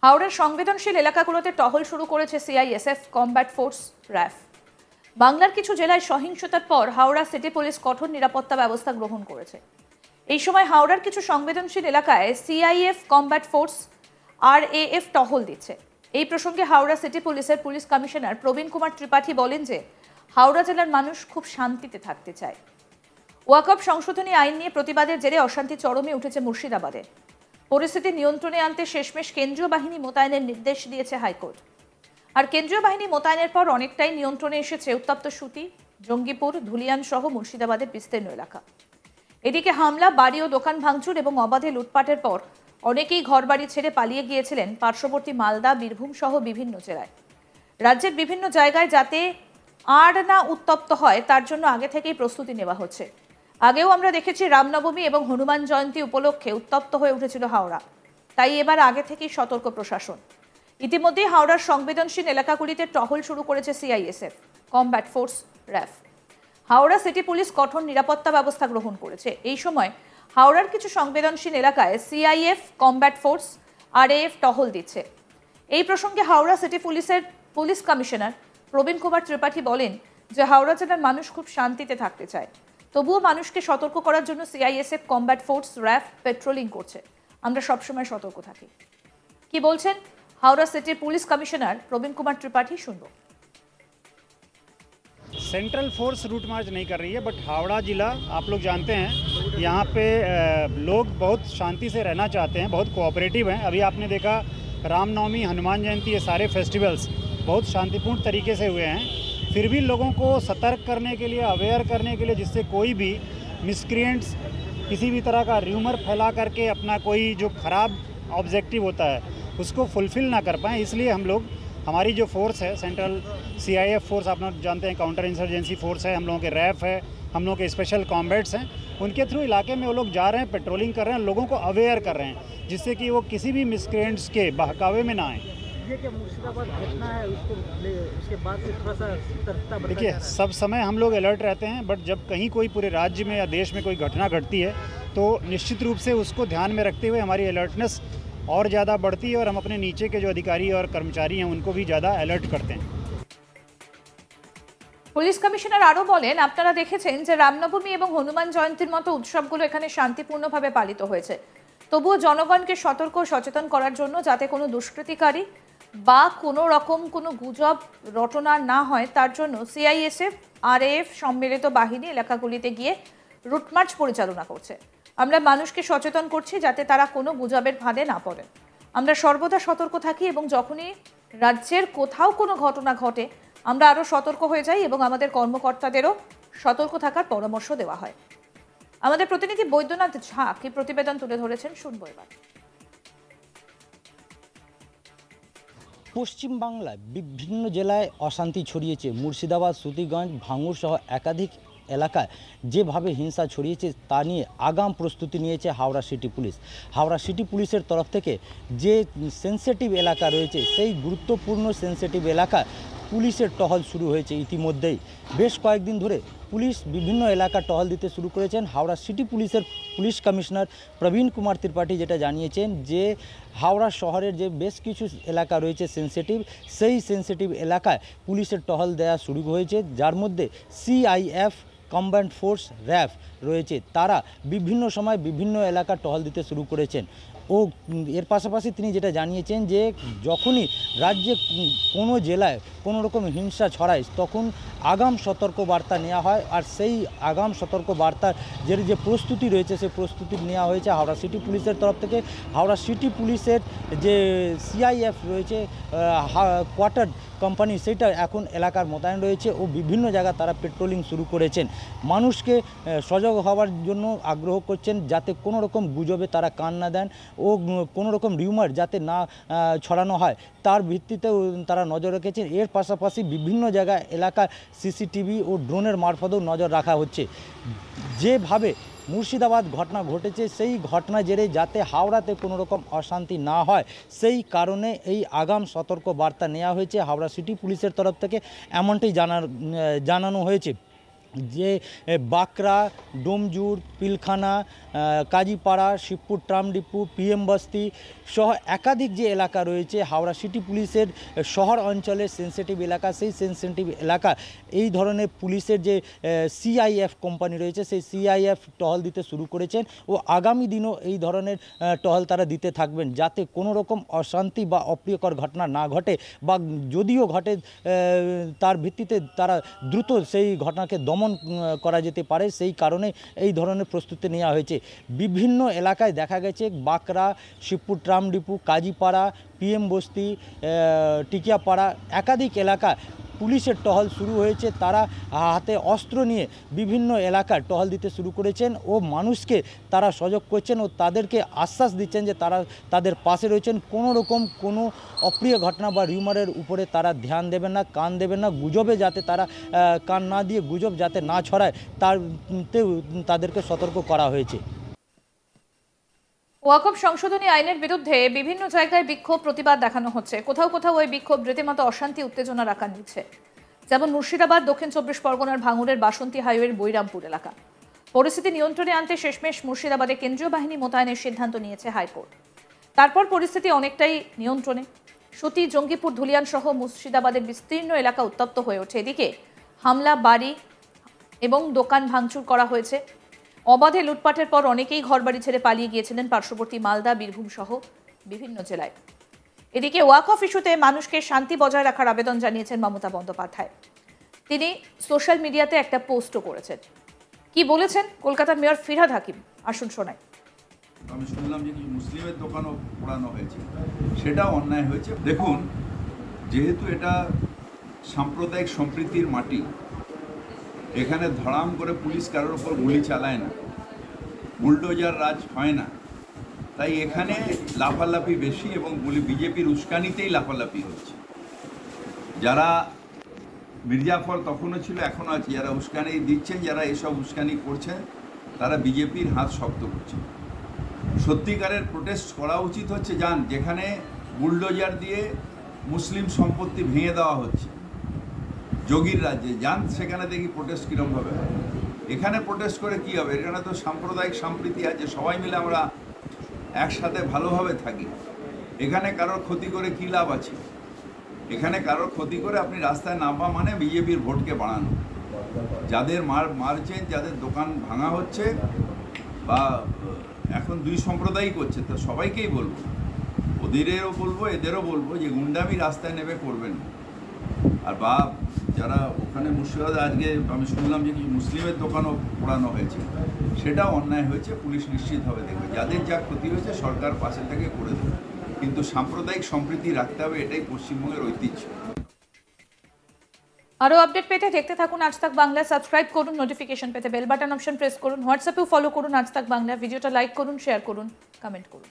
হাওড়ার সংবেদনশীল এলাকাগুলোতে টহল শুরু করেছে সিআইএসএফ কমব্যাট ফোর্স র্যাফ। বাংলার কিছু জেলায় সহিংসতার পর হাওড়া সিটি পুলিশ কঠোর নিরাপত্তা ব্যবস্থা গ্রহণ করেছে। এই সময় হাওড়ার কিছু সংবেদনশীল এলাকায় সিআইএফ কমব্যাট ফোর্স আরএএফ টহল দিচ্ছে। এই প্রসঙ্গে হাওড়া সিটি পুলিশের পুলিশ কমিশনার প্রবীণ কুমার ত্রিপাঠী বলেন যে হাওড়া জেলার মানুষ খুব শান্তিতে থাকতে চায়। ওয়াকফ সংশোধনী আইন নিয়ে প্রতিবাদের জেরে অশান্তি চরমে উঠেছে মুর্শিদাবাদে। পরিস্থিতি নিয়ন্ত্রণে আনতে শেষমেশ কেন্দ্রীয় বাহিনী মোতায়েনের নির্দেশ দিয়েছে হাইকোর্ট। আর কেন্দ্রীয় বাহিনী মোতায়েনের পর অনেকটাই নিয়ন্ত্রণে এসেছে উত্তপ্ত সুতি, জঙ্গিপুর, ধুলিয়ান সহ মুর্শিদাবাদের বিস্তীর্ণ এলাকা। এদিকে হামলা, বাড়ি ও দোকান ভাঙচুর এবং অবাধে লুটপাটের পর অনেকেই ঘরবাড়ি ছেড়ে পালিয়ে গিয়েছিলেন পার্শ্ববর্তী মালদা, বীরভূম সহ বিভিন্ন জেলায়। রাজ্যের বিভিন্ন জায়গায় যাতে আর না উত্তপ্ত হয় তার জন্য আগে থেকেই প্রস্তুতি নেওয়া হচ্ছে। আগেও আমরা দেখেছি রামনবমী এবং হনুমান জয়ন্তী উপলক্ষে উত্তপ্ত হয়ে উঠেছিল হাওড়া, তাই এবার আগে থেকেই সতর্ক প্রশাসন। ইতিমধ্যেই হাওড়ার সংবেদনশীল এলাকাগুলিতে টহল শুরু করেছে CISF combat force RAF. Howrah city police কঠোর নিরাপত্তা ব্যবস্থা গ্রহণ করেছে। এই সময় হাওড়ার কিছু সংবেদনশীল এলাকায় সিআইএফ কমব্যাট ফোর্স আরএএফ টহল দিচ্ছে। এই প্রসঙ্গে হাওড়া সিটি পুলিশের পুলিশ কমিশনার প্রবীণ কুমার ত্রিপাঠী বলেন যে হাওড়া জেলার মানুষ খুব শান্তিতে থাকতে চায়, তবুও মানুষকে সতর্ক করার জন্য CISF combat force RAF patrolling করছে। আমরা সবসময় সতর্ক থাকি। কি বলছেন Howrah city police commissioner Praveen Kumar Tripathi, सुनो। सेंट्रल फोर्स रूट मार्च नहीं कर रही है, बट हावड़ा जिला आप लोग जानते हैं यहाँ पे लोग बहुत शांति से रहना चाहते हैं, बहुत कोऑपरेटिव हैं। अभी आपने देखा रामनवमी, हनुमान जयंती, ये सारे फेस्टिवल्स बहुत शांतिपूर्ण तरीके से हुए हैं। फिर भी लोगों को सतर्क करने के लिए, अवेयर करने के लिए, जिससे कोई भी मिसक्रिएंट्स किसी भी तरह का र्यूमर फैला करके अपना कोई जो ख़राब ऑब्जेक्टिव होता है उसको फुलफ़िल ना कर पाएँ, इसलिए हम लोग, हमारी जो फोर्स है सेंट्रल सीआईएफ फोर्स, आप लोग जानते हैं काउंटर इंसर्जेंसी फोर्स है, हम लोगों के रैफ है, हम लोगों के स्पेशल कॉम्बैट्स हैं, उनके थ्रू इलाके में वो लोग जा रहे हैं, पेट्रोलिंग कर रहे हैं, लोगों को अवेयर कर रहे हैं, जिससे कि वो किसी भी मिसक्रिएंट्स के बहकावे में ना आए। ये क्या मुर्शिदाबाद घटना है, उसके बाद से थोड़ा सा सतर्कता बढ़। देखिए, सब समय हम लोग अलर्ट रहते हैं, बट जब कहीं कोई पूरे राज्य में या देश में कोई घटना घटती है तो निश्चित रूप से उसको ध्यान में रखते हुए हमारी अलर्टनेस और ज़्यादा बढ़ती है और हम अपने नीचे के जो अधिकारी और कर्मचारी हैं उनको भी ज़्यादा अलर्ट करते हैं। পুলিশ কমিশনার আরও বলেন, আপনারা দেখেছেন যে রামনবমী এবং হনুমান জয়ন্তীর মতো উৎসবগুলো এখানে শান্তিপূর্ণভাবে পালিত হয়েছে। তবুও জনগণকে সতর্ক ও সচেতন করার জন্য যাতে কোনো দুষ্কৃতিকারী বা কোনো রকম কোনো গুজব রটনা না হয় তার জন্য সিআইএসএফ আরএএফ সম্মিলিত বাহিনী এলাকাগুলিতে গিয়ে রুটমার্চ পরিচালনা করছে। আমরা মানুষকে সচেতন করছি যাতে তারা কোনো গুজবের ফাঁদে না পড়েন। আমরা সর্বদা সতর্ক থাকি এবং যখনই রাজ্যের কোথাও কোনো ঘটনা ঘটে আমরা আরও সতর্ক হয়ে যাই এবং আমাদের কর্মকর্তাদেরও সতর্ক থাকার পরামর্শ দেওয়া হয়। আমাদের প্রতিনিধি বৈদ্যনাথ ঝা কি প্রতিবেদন তুলে ধরেছেন, শুনবো এবার। পশ্চিম বাংলায় বিভিন্ন জেলায় অশান্তি ছড়িয়েছে। মুর্শিদাবাদ, সুতিগঞ্জ, ভাঙুর সহ একাধিক এলাকায় যেভাবে হিংসা ছড়িয়েছে তা নিয়ে আগাম প্রস্তুতি নিয়েছে Howrah city police. Howrah city পুলিশের তরফ থেকে যে সেন্সিটিভ এলাকা রয়েছে সেই গুরুত্বপূর্ণ সেন্সিটিভ এলাকায় পুলিশের টহল শুরু হয়েছে ইতিমধ্যেই। বেশ কয়েকদিন ধরে পুলিশ বিভিন্ন এলাকা টহল দিতে শুরু করেছেন। হাওড়া সিটি পুলিশের পুলিশ কমিশনার প্রবীণ কুমার ত্রিপাঠী যেটা জানিয়েছেন যে হাওড়া শহরের যে বেশ কিছু এলাকা রয়েছে সেন্সিটিভ, সেই সেন্সিটিভ এলাকায় পুলিশের টহল দেওয়া শুরু হয়েছে, যার মধ্যে সিআইএফ কমব্যাট ফোর্স র্যাফ রয়েছে। তারা বিভিন্ন সময় বিভিন্ন এলাকা টহল দিতে শুরু করেছেন ও এর পাশাপাশি তিনি যেটা জানিয়েছেন যে যখনই রাজ্যে কোনো জেলায় কোনো রকম হিংসা ছড়ায় তখন আগাম সতর্ক বার্তা নেওয়া হয়, আর সেই আগাম সতর্ক বার্তার যে প্রস্তুতি রয়েছে সেই প্রস্তুতি নেওয়া হয়েছে হাওড়া সিটি পুলিশের তরফ থেকে। হাওড়া সিটি পুলিশের যে সিআইএফ রয়েছে কোয়ার্টার কোম্পানি, সেটা এখন এলাকার মোতায়েন রয়েছে ও বিভিন্ন জায়গায় তারা পেট্রোলিং শুরু করেছেন। মানুষকে সজাগ হওয়ার জন্য আগ্রহ করছেন যাতে কোনো রকম গুজবে তারা কান না দেন ও কোনো রকম রিউমার যাতে না ছড়ানো হয় তার ভিত্তিতেও তারা নজর রেখেছেন। এর পাশাপাশি বিভিন্ন জায়গায় এলাকায় সিসিটিভি ও ড্রোনের মারফতেও নজর রাখা হচ্ছে। যেভাবে মুর্শিদাবাদ ঘটনা ঘটেছে সেই ঘটনা জেরে যাতে হাওড়াতে কোনো রকম অশান্তি না হয় সেই কারণে এই আগাম সতর্ক বার্তা নেওয়া হয়েছে হাওড়া সিটি পুলিশের তরফ থেকে, এমনটাই জানানো হয়েছে। যে বাঁকড়া, ডোমজুর, পিলখানা, কাজীপাড়া, শিবপুর ট্রাম ডিপু, পিএম বস্তি সহ একাধিক যে এলাকা রয়েছে হাওড়া সিটি পুলিশের শহর অঞ্চলের সেনসিটিভ এলাকা, সেই সেনসিটিভ এলাকা এই ধরনের পুলিশের যে সিআইএফ কোম্পানি রয়েছে সেই সিআইএফ টহল দিতে শুরু করেছেন ও আগামী দিনও এই ধরনের টহল তারা দিতে থাকবেন, যাতে কোনো রকম অশান্তি বা অপ্রিয়কর ঘটনা না ঘটে, বা যদিও ঘটে তার ভিত্তিতে তারা দ্রুত সেই ঘটনাকে দমন করা যেতে পারে। সেই কারণে এই ধরনের প্রস্তুতি নেওয়া হয়েছে। বিভিন্ন এলাকায় দেখা গেছে বাঁকড়া, শিবপুর ট্রাম ডিপু, কাজীপাড়া, পিএম বস্তি, টিকিয়াপাড়া একাধিক এলাকা পুলিশের টহল শুরু হয়েছে। তারা হাতে অস্ত্র নিয়ে বিভিন্ন এলাকায় টহল দিতে শুরু করেছেন ও মানুষকে তারা সজাগ করছেন ও তাদেরকে আশ্বাস দিচ্ছেন যে তারা তাদের পাশে রয়েছেন। কোনো রকম কোনো অপ্রিয় ঘটনা বা রিউমারের উপরে তারা ধ্যান দেবেন না, কান দেবেন না, গুজবে যাতে তারা কান না দিয়ে গুজব যাতে না ছড়ায় তারতেও তাদেরকে সতর্ক করা হয়েছে। ওয়াকফ সংশোধনী আইনের বিরুদ্ধে বিভিন্ন জায়গায় বিক্ষোভ প্রতিবাদ দেখানো হচ্ছে। কোথাও কোথাও ওই বিক্ষোভ রীতিমতো অশান্তি উত্তেজনার আকার নিচ্ছে। যেমন মুর্শিদাবাদ, দক্ষিণ 24 পরগনার ভাঙড়ের বাসন্তী হাইওয়ের বৈরামপুর এলাকা। পরিস্থিতি নিয়ন্ত্রণে আনতে শেষমেশ মুর্শিদাবাদে কেন্দ্রীয় বাহিনী মোতায়েনের সিদ্ধান্ত নিয়েছে হাইকোর্ট। তারপর পরিস্থিতি অনেকটাই নিয়ন্ত্রণে। সতী, জঙ্গিপুর, ধুলিয়ান সহ মুর্শিদাবাদের বিস্তীর্ণ এলাকা উত্তপ্ত হয়ে ওঠে। এদিকে হামলা, বাড়ি এবং দোকান ভাঙচুর করা হয়েছে। অবাধে লুটপাটের পর অনেকেই ঘরবাড়ি ছেড়ে পালিয়ে গিয়েছিলেন পার্শ্ববর্তী মালদা, বীরভূম সহ বিভিন্ন জেলায়। এদিকে ওয়াকফ ইস্যুতে মানুষকে শান্তি বজায় রাখার আবেদন জানিয়েছেন মমতা বন্দ্যোপাধ্যায়। তিনি সোশ্যাল মিডিয়াতে একটা পোস্টও করেছেন। কি বলেছেন কলকাতার মেয়র ফিরহাদ হাকিম, আসুন শোনাই। আমি শুনলাম যে কিছু মুসলিমের দোকানও পোড়ানো হয়েছে, সেটাও অন্যায় হয়েছে। দেখুন, যেহেতু এটা সাম্প্রদায়িক সম্প্রীতির মাটি, এখানে ধড়াম করে পুলিশ কারোর ওপর গুলি চালায় না, বুলডোজার রাজ হয় না, তাই এখানে লাফালাফি বেশি এবং বিজেপির উস্কানিতেই লাফালাফি হচ্ছে। যারা মির্জাফর তখনও ছিল, এখনও আছে, যারা উস্কানি দিচ্ছেন, যারা এসব উস্কানি করছেন, তারা বিজেপির হাত শক্ত করছে। সত্যিকারের প্রোটেস্ট করা উচিত হচ্ছে যেখানে বুলডোজার দিয়ে মুসলিম সম্পত্তি ভেঙে দেওয়া হচ্ছে যোগীর রাজ্যে, সেখানে দেখি প্রোটেস্ট কীরকমভাবে হয়। এখানে প্রোটেস্ট করে কী হবে? এখানে তো সাম্প্রদায়িক সম্প্রীতি আছে, সবাই মিলে আমরা একসাথে ভালোভাবে থাকি। এখানে কারোর ক্ষতি করে কী লাভ আছে? এখানে কারোর ক্ষতি করে আপনি রাস্তায় নামা মানে বিজেপির ভোটকে বাড়ানো। যাদের মারছেন, যাদের দোকান ভাঙা হচ্ছে, বা এখন দুই সম্প্রদায়ই করছে, তো সবাইকেই বলবো, ওদেরও বলবো, এদেরও বলবো যে গুন্ডামি রাস্তায় নেমে করবেন। আর বা যারা ওখানে মুর্শিদাবাদে আজকে আমি শুনলাম যে কিছু মুসলিমের দোকানও পোড়ানো হয়েছে, সেটাও অন্যায় হয়েছে। পুলিশ নিশ্চিতভাবে দেখবে, যাদের যা ক্ষতি হয়েছে সরকার পাশে থেকে করে দেবে, কিন্তু সাম্প্রদায়িক সম্প্রীতি রাখতে হবে, এটাই পশ্চিমবঙ্গের ঐতিহ্য। আরো আপডেট পেতে দেখতে থাকুন আজ তাক বাংলা। সাবস্ক্রাইব করুন, নোটিফিকেশন পেতে বেল বাটন অপশন প্রেস করুন, হোয়াটসঅ্যাপেও ফলো করুন আজ তাক বাংলা। ভিডিওটা লাইক করুন, শেয়ার করুন, কমেন্ট করুন।